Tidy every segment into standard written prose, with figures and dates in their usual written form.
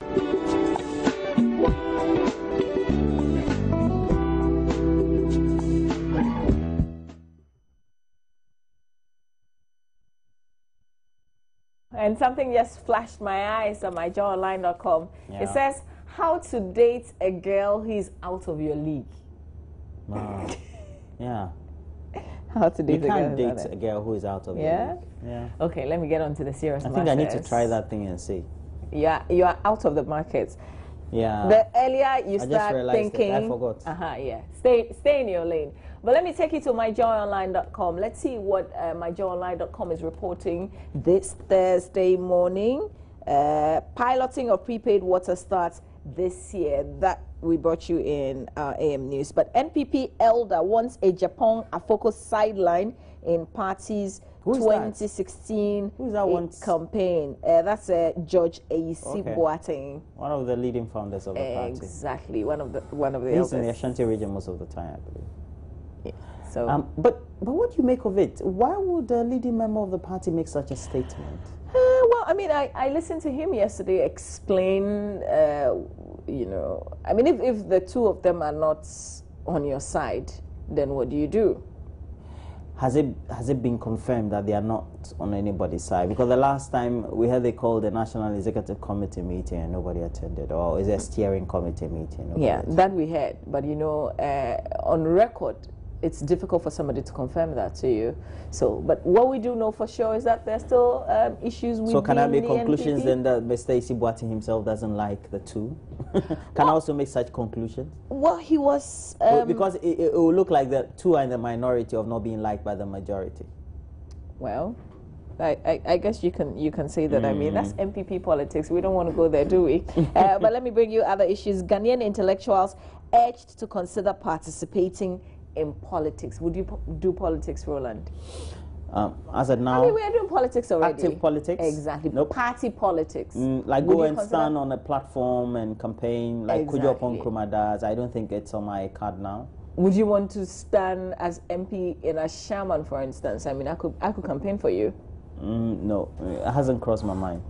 And something just flashed my eyes on myjoyonline.com. Yeah. It says, how to date a girl who is out of your league. Wow. Yeah. How to date You a girl can't who's date out a girl who is out of your league. Yeah. Okay, let me get on to the serious I matters. think I need to try that thing and see. Yeah, you are out of the market. Yeah. The earlier you I just start realized thinking, I forgot. Yeah, stay in your lane. But let me take you to myjoyonline.com. Let's see what myjoyonline.com is reporting this Thursday morning. Piloting of prepaid water starts this year. That we brought you in AM News. But NPP elder wants a Japan Afoko sideline in party's 2016 campaign. That's George Aisi Boateng. One of the leading founders of the party. Exactly, one of the He's elders. in the Ashanti region most of the time, I believe. Yeah. So, but what do you make of it? Why would a leading member of the party make such a statement? Well, I mean, I listened to him yesterday explain, I mean, if the two of them are not on your side, then what do you do? Has it been confirmed that they are not on anybody's side? Because the last time we heard they called the National Executive Committee meeting and nobody attended, or is it a steering committee meeting? Yeah, that we heard. But on record, it's difficult for somebody to confirm that to you. So, but what we do know for sure is that there's still issues with. So can I make the conclusions NPP? then that Mr. Aisi Boateng himself doesn't like the two? Can I also make such conclusions? Well, he was because it will look like the two are in the minority of not being liked by the majority. Well, I guess you can say that. I mean, that's MPP politics. We don't want to go there, do we? But let me bring you other issues. Ghanaian intellectuals urged to consider participating in politics. Would you do politics, Roland? As of now, I mean, we are doing politics already. Active politics? Exactly. Nope. Party politics. Like go and stand on a platform and campaign, like Kujo Pon Nkrumah does. I don't think it's on my card now. Would you want to stand as MP in a Shaman, for instance? I mean, I could campaign for you. No, it hasn't crossed my mind.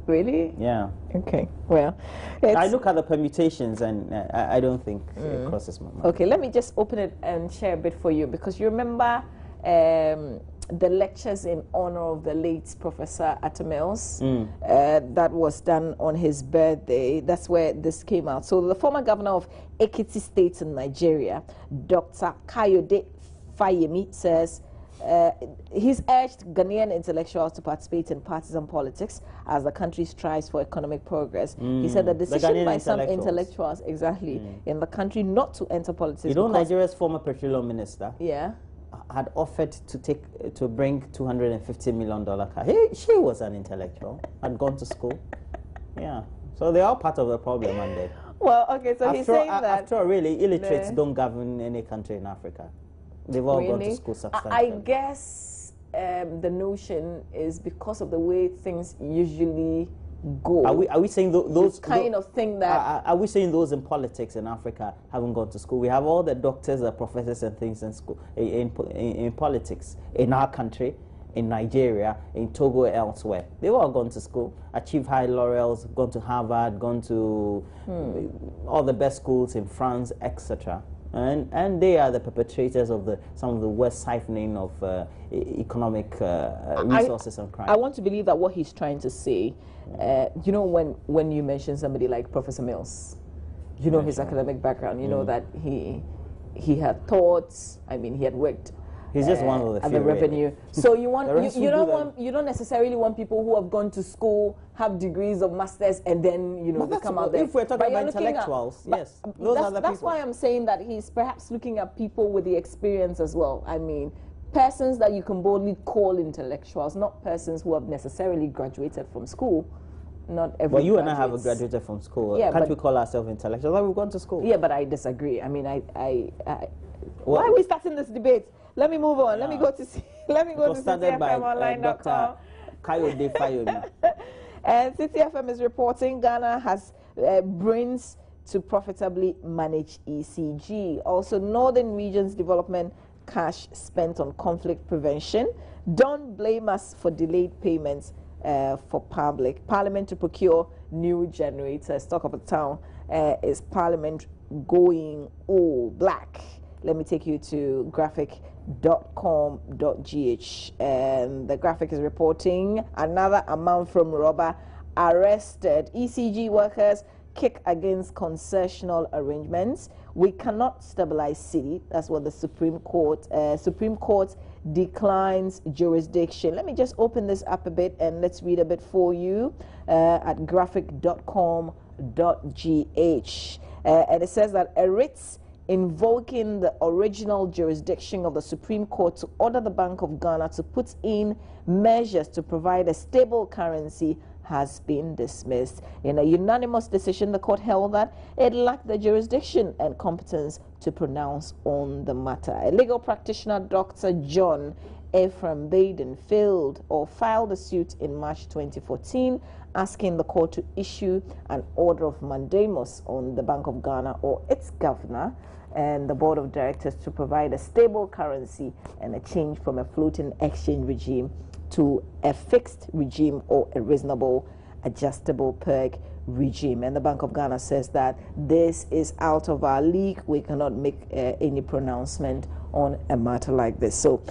Really? Yeah. Okay. Well, I look at the permutations and I don't think it crosses my mind. Okay, let me just open it and share a bit for you, because you remember the lectures in honor of the late Professor Atta Mills that was done on his birthday. That's where this came out. So the former governor of Ekiti State in Nigeria, Dr. Kayode Fayemi, says he's urged Ghanaian intellectuals to participate in partisan politics as the country strives for economic progress. He said the decision by some intellectuals in the country not to enter politics. You know, Nigeria's former petroleum minister had offered to bring $250 million car. She was an intellectual, had gone to school. Yeah, so they are part of the problem, aren't they? Well, okay, so he's saying that after all, really, illiterates don't govern any country in Africa. They've all gone to school substantially. I guess the notion is because of the way things usually go. Are we saying those kind of thing that? Are we saying those in politics in Africa haven't gone to school? We have all the doctors, the professors, and things in school in politics in our country, in Nigeria, in Togo, elsewhere. They've all gone to school, achieved high laurels, gone to Harvard, gone to all the best schools in France, etc. And they are the perpetrators of some of the worst siphoning of economic resources and crime. I want to believe that what he's trying to say, you know, when you mention somebody like Professor Mills, you know his academic background, you know that he had thoughts. I mean, he had worked. He's just one of the few, the revenue. Really. So you don't necessarily want people who have gone to school, have degrees of masters, and then they come out there. If we're talking about intellectuals, yes, those are the people. That's why I'm saying that he's perhaps looking at people with the experience as well. I mean, persons that you can boldly call intellectuals, not persons who have necessarily graduated from school. Not every. Well, you and I have graduated from school. Yeah, can't we call ourselves intellectuals? Well, we've gone to school. Yeah, but I disagree. I mean, why are we starting this debate? Let me move on. Yeah. Let me go to CityFMOnline.com. Kayode Fayemi. And CityFM is reporting Ghana has brains to profitably manage ECG. Also, Northern Regions Development cash spent on conflict prevention. Don't blame us for delayed payments for public. Parliament to procure new generators. Talk of the town is Parliament going all black. Let me take you to graphic.com.gh, and the graphic is reporting another amount from robber arrested. ECG workers kick against concessional arrangements. We cannot stabilize city. That's what the Supreme Court declines jurisdiction. Let me just open this up a bit and let's read a bit for you at graphic.com.gh. And it says that a writ invoking the original jurisdiction of the Supreme Court to order the Bank of Ghana to put in measures to provide a stable currency has been dismissed. In a unanimous decision, the court held that it lacked the jurisdiction and competence to pronounce on the matter. A legal practitioner, Dr. John Ephraim Baden, filed a suit in March 2014 asking the court to issue an order of mandamus on the Bank of Ghana or its governor and the board of directors to provide a stable currency and a change from a floating exchange regime to a fixed regime or a reasonable adjustable peg regime. And the Bank of Ghana says that this is out of our league. We cannot make any pronouncement on a matter like this. So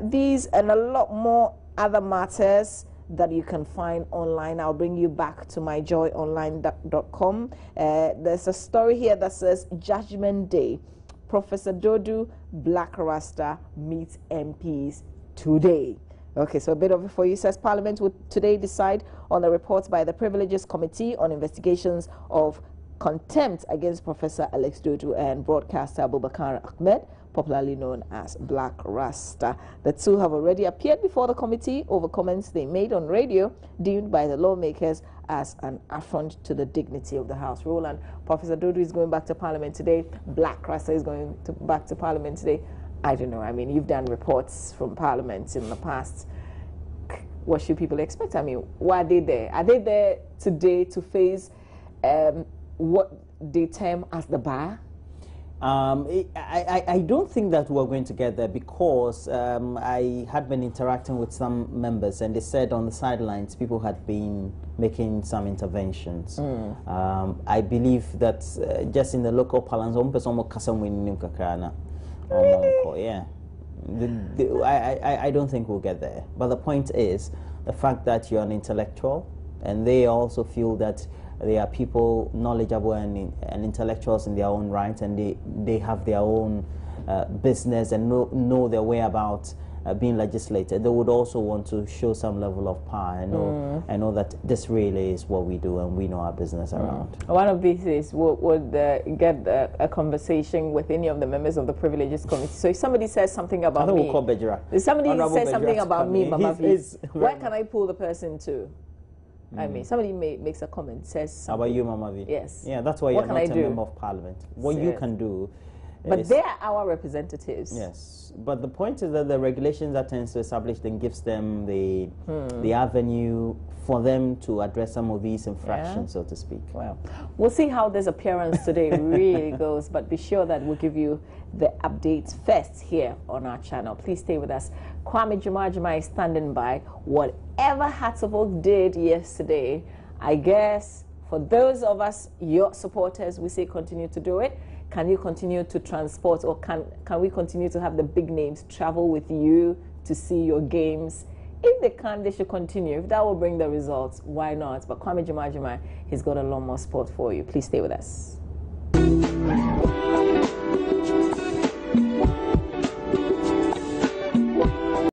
these and a lot more other matters that you can find online. I'll bring you back to myjoyonline.com. There's a story here that says Judgment Day. Professor Dodu Black Rasta meets MPs today. Okay, so a bit of it for you. Says Parliament would today decide on the reports by the Privileges Committee on investigations of contempt against Professor Alex Dodu and broadcaster Abubakar Ahmed, popularly known as Black Rasta. The two have already appeared before the committee over comments they made on radio deemed by the lawmakers as an affront to the dignity of the House. Roland, Professor Dodu is going back to Parliament today. Black Rasta is going back to Parliament today. I don't know. I mean, you've done reports from Parliament in the past. What should people expect? I mean, why are they there? Are they there today to face what they term as the bar? I don't think that we're going to get there because I had been interacting with some members and they said on the sidelines people had been making some interventions. I believe that just in the local parlance, really? Yeah. I don't think we'll get there. But the point is the fact that you're an intellectual and they also feel that they are people knowledgeable and intellectuals in their own right, and they have their own business and know their way about being legislated. They would also want to show some level of power and know that this really is what we do and we know our business around. One of these is would get a conversation with any of the members of the Privileges Committee. So if somebody says something about me, we'll call Bejira. If somebody says something about me, Mama V, where can I pull the person to? I mean, somebody makes a comment, says something. About you, Mama V? Yes. Yeah, that's why you're not a member of Parliament. What you can do. But they are our representatives. Yes. But the point is that the regulations that tends to establish then gives them the avenue for them to address some of these infractions, so to speak. Well, we'll see how this appearance today really goes, but be sure that we'll give you the updates first here on our channel. Please stay with us. Kwame Juma is standing by. Whatever Hearts of Oak did yesterday, I guess for those of us, your supporters, we say continue to do it. Can you continue to transport, or can we continue to have the big names travel with you to see your games? If they can, they should continue. If that will bring the results, why not? But Kwame Juma, he's got a lot more sport for you. Please stay with us.